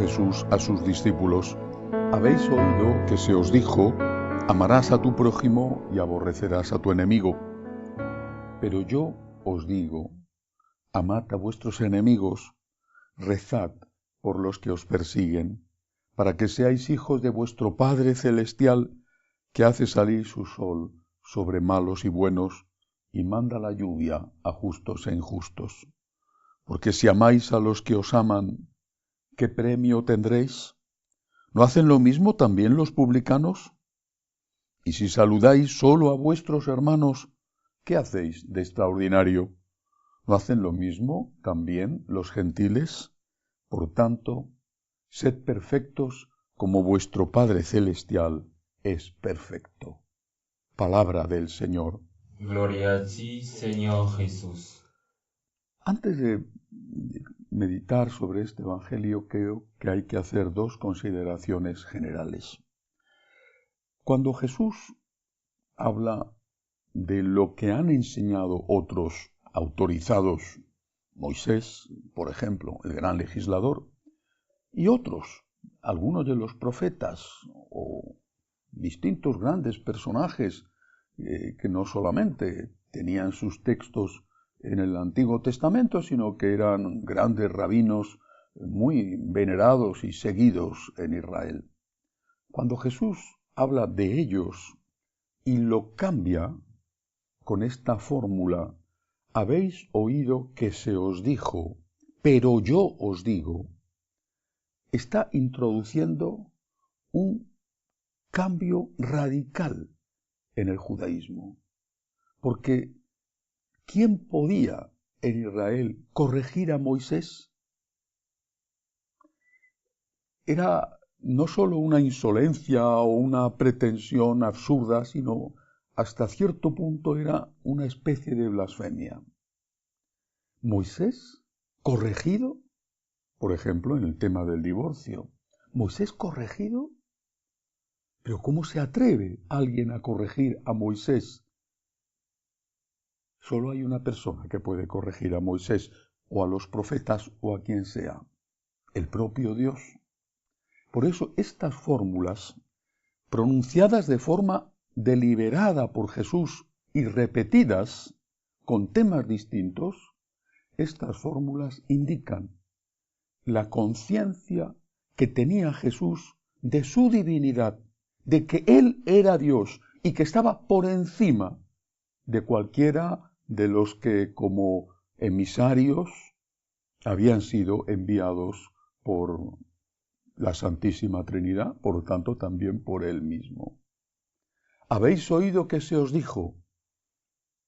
Jesús a sus discípulos: habéis oído que se os dijo, amarás a tu prójimo y aborrecerás a tu enemigo. Pero yo os digo, amad a vuestros enemigos, rezad por los que os persiguen, para que seáis hijos de vuestro Padre Celestial, que hace salir su sol sobre malos y buenos, y manda la lluvia a justos e injustos. Porque si amáis a los que os aman, ¿qué premio tendréis? ¿No hacen lo mismo también los publicanos? Y si saludáis solo a vuestros hermanos, ¿qué hacéis de extraordinario? ¿No hacen lo mismo también los gentiles? Por tanto, sed perfectos como vuestro Padre Celestial es perfecto. Palabra del Señor. Gloria a ti, Señor Jesús. Antes de meditar sobre este Evangelio, creo que hay que hacer dos consideraciones generales. Cuando Jesús habla de lo que han enseñado otros autorizados, Moisés, por ejemplo, el gran legislador, y otros, algunos de los profetas o distintos grandes personajes que no solamente tenían sus textos en el Antiguo Testamento, sino que eran grandes rabinos muy venerados y seguidos en Israel. Cuando Jesús habla de ellos y lo cambia con esta fórmula: habéis oído que se os dijo, pero yo os digo, está introduciendo un cambio radical en el judaísmo. Porque ¿quién podía en Israel corregir a Moisés? Era no solo una insolencia o una pretensión absurda, sino hasta cierto punto era una especie de blasfemia. Moisés corregido, por ejemplo, en el tema del divorcio. ¿Moisés corregido? ¿Pero cómo se atreve alguien a corregir a Moisés? Solo hay una persona que puede corregir a Moisés o a los profetas o a quien sea: el propio Dios. Por eso estas fórmulas, pronunciadas de forma deliberada por Jesús y repetidas con temas distintos, estas fórmulas indican la conciencia que tenía Jesús de su divinidad, de que Él era Dios y que estaba por encima de cualquiera de los que como emisarios habían sido enviados por la Santísima Trinidad, por lo tanto también por Él mismo. Habéis oído que se os dijo,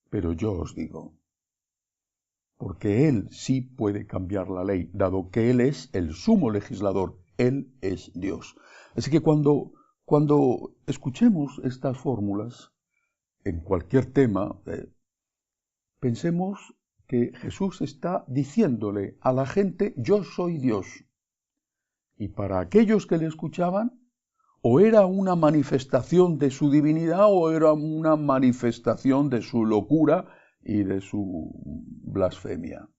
pero yo os digo. Porque Él sí puede cambiar la ley, dado que Él es el sumo legislador, Él es Dios. Así que cuando escuchemos estas fórmulas en cualquier tema, pensemos que Jesús está diciéndole a la gente: yo soy Dios. Y para aquellos que le escuchaban, o era una manifestación de su divinidad o era una manifestación de su locura y de su blasfemia.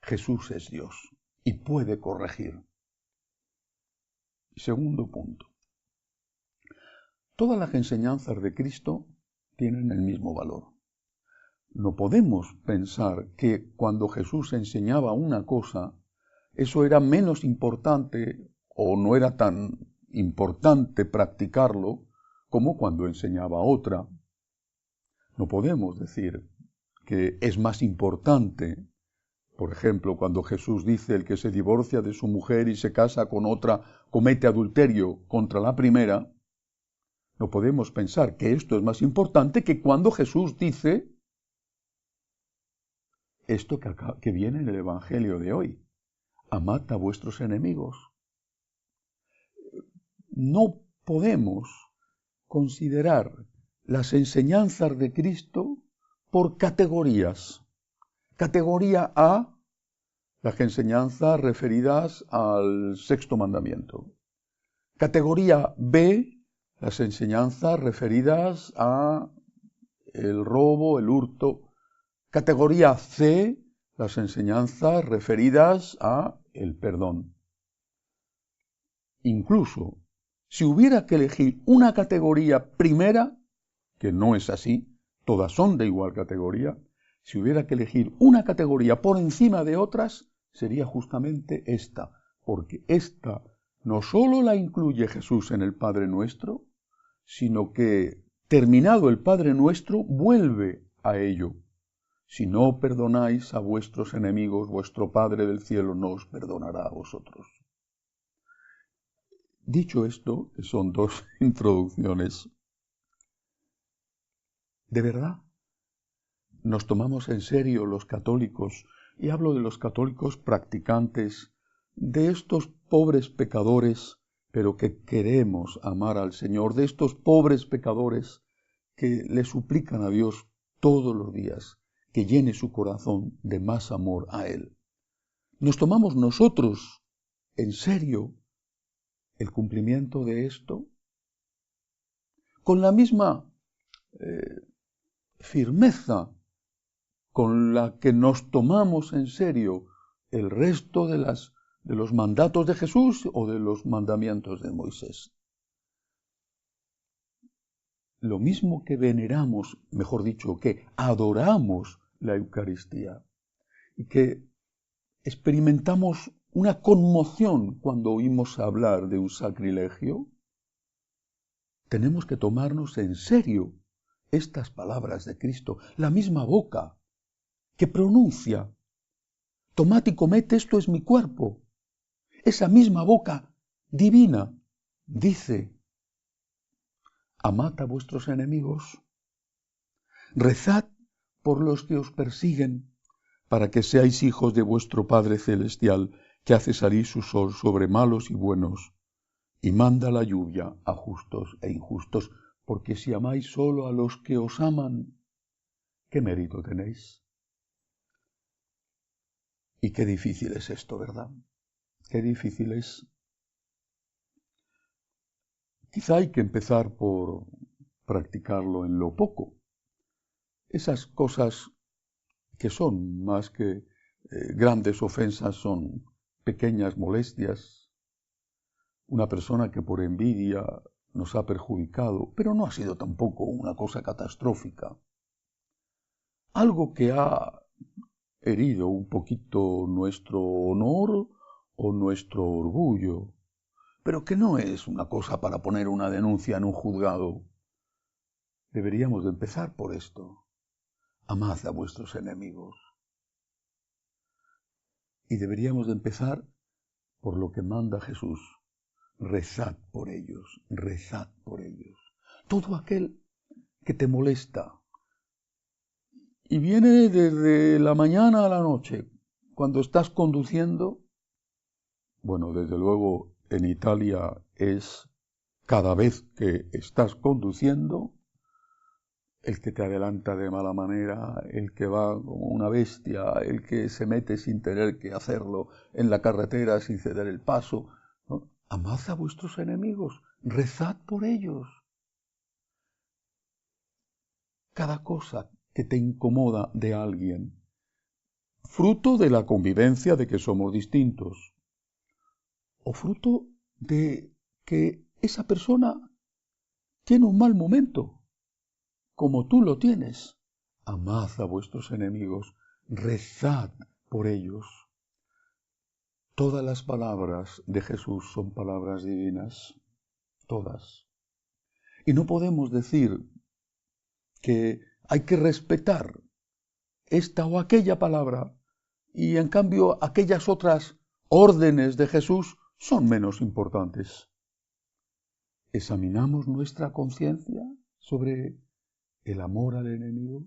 Jesús es Dios y puede corregir. Segundo punto. Todas las enseñanzas de Cristo tienen el mismo valor. No podemos pensar que cuando Jesús enseñaba una cosa, eso era menos importante o no era tan importante practicarlo como cuando enseñaba otra. No podemos decir que es más importante, por ejemplo, cuando Jesús dice: el que se divorcia de su mujer y se casa con otra comete adulterio contra la primera. No podemos pensar que esto es más importante que cuando Jesús dice esto que viene en el Evangelio de hoy: amad a vuestros enemigos. No podemos considerar las enseñanzas de Cristo por categorías. Categoría A, las enseñanzas referidas al sexto mandamiento. Categoría B, las enseñanzas referidas a el robo, el hurto. Categoría C, las enseñanzas referidas a el perdón. incluso si hubiera que elegir una categoría primera, que no es así, todas son de igual categoría, si hubiera que elegir una categoría por encima de otras, sería justamente esta, porque esta no solo la incluye Jesús en el Padre Nuestro, sino que, terminado el Padre Nuestro, vuelve a ello. Si no perdonáis a vuestros enemigos, vuestro Padre del cielo no os perdonará a vosotros. Dicho esto, que son dos introducciones, ¿de verdad nos tomamos en serio los católicos? Y hablo de los católicos practicantes, de estos pobres pecadores, pero que queremos amar al Señor, de estos pobres pecadores que le suplican a Dios todos los días que llene su corazón de más amor a Él. ¿Nos tomamos nosotros en serio el cumplimiento de esto? Con la misma firmeza con la que nos tomamos en serio el resto de los mandatos de Jesús o de los mandamientos de Moisés. Lo mismo que veneramos, mejor dicho, que adoramos la Eucaristía y que experimentamos una conmoción cuando oímos hablar de un sacrilegio, tenemos que tomarnos en serio estas palabras de Cristo, la misma boca que pronuncia: tomad y comed, esto es mi cuerpo. Esa misma boca divina dice: amad a vuestros enemigos, rezad por los que os persiguen, para que seáis hijos de vuestro Padre Celestial, que hace salir su sol sobre malos y buenos, y manda la lluvia a justos e injustos, porque si amáis solo a los que os aman, ¿qué mérito tenéis? Y qué difícil es esto, ¿verdad? Qué difícil es. Quizá hay que empezar por practicarlo en lo poco. Esas cosas que son más que grandes ofensas, son pequeñas molestias. Una persona que por envidia nos ha perjudicado, pero no ha sido tampoco una cosa catastrófica. Algo que ha herido un poquito nuestro honor o nuestro orgullo, pero que no es una cosa para poner una denuncia en un juzgado. Deberíamos de empezar por esto. Amad a vuestros enemigos. Y deberíamos de empezar por lo que manda Jesús. Rezad por ellos, rezad por ellos. Todo aquel que te molesta y viene desde la mañana a la noche, cuando estás conduciendo, bueno, desde luego en Italia es cada vez que estás conduciendo, el que te adelanta de mala manera, el que va como una bestia, el que se mete sin tener que hacerlo en la carretera sin ceder el paso, ¿no? Amad a vuestros enemigos, rezad por ellos. Cada cosa que te incomoda de alguien, fruto de la convivencia de que somos distintos, o fruto de que esa persona tiene un mal momento, como tú lo tienes, amad a vuestros enemigos, rezad por ellos. Todas las palabras de Jesús son palabras divinas, todas. Y no podemos decir que hay que respetar esta o aquella palabra y en cambio aquellas otras órdenes de Jesús son menos importantes. ¿Examinamos nuestra conciencia sobre el amor al enemigo?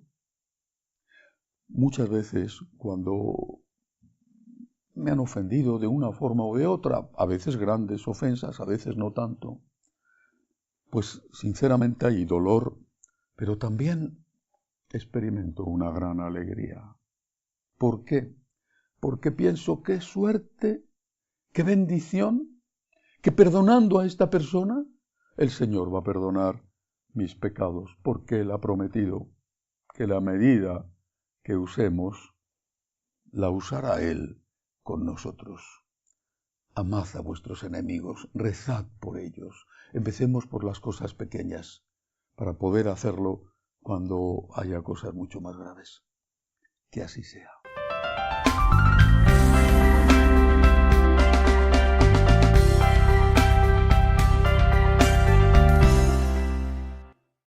Muchas veces cuando me han ofendido de una forma o de otra, a veces grandes ofensas, a veces no tanto, pues sinceramente hay dolor, pero también experimento una gran alegría. ¿Por qué? Porque pienso qué suerte, qué bendición, que perdonando a esta persona, el Señor va a perdonar mis pecados, porque Él ha prometido que la medida que usemos, la usará Él con nosotros. amad a vuestros enemigos, rezad por ellos. Empecemos por las cosas pequeñas para poder hacerlo cuando haya cosas mucho más graves. Que así sea.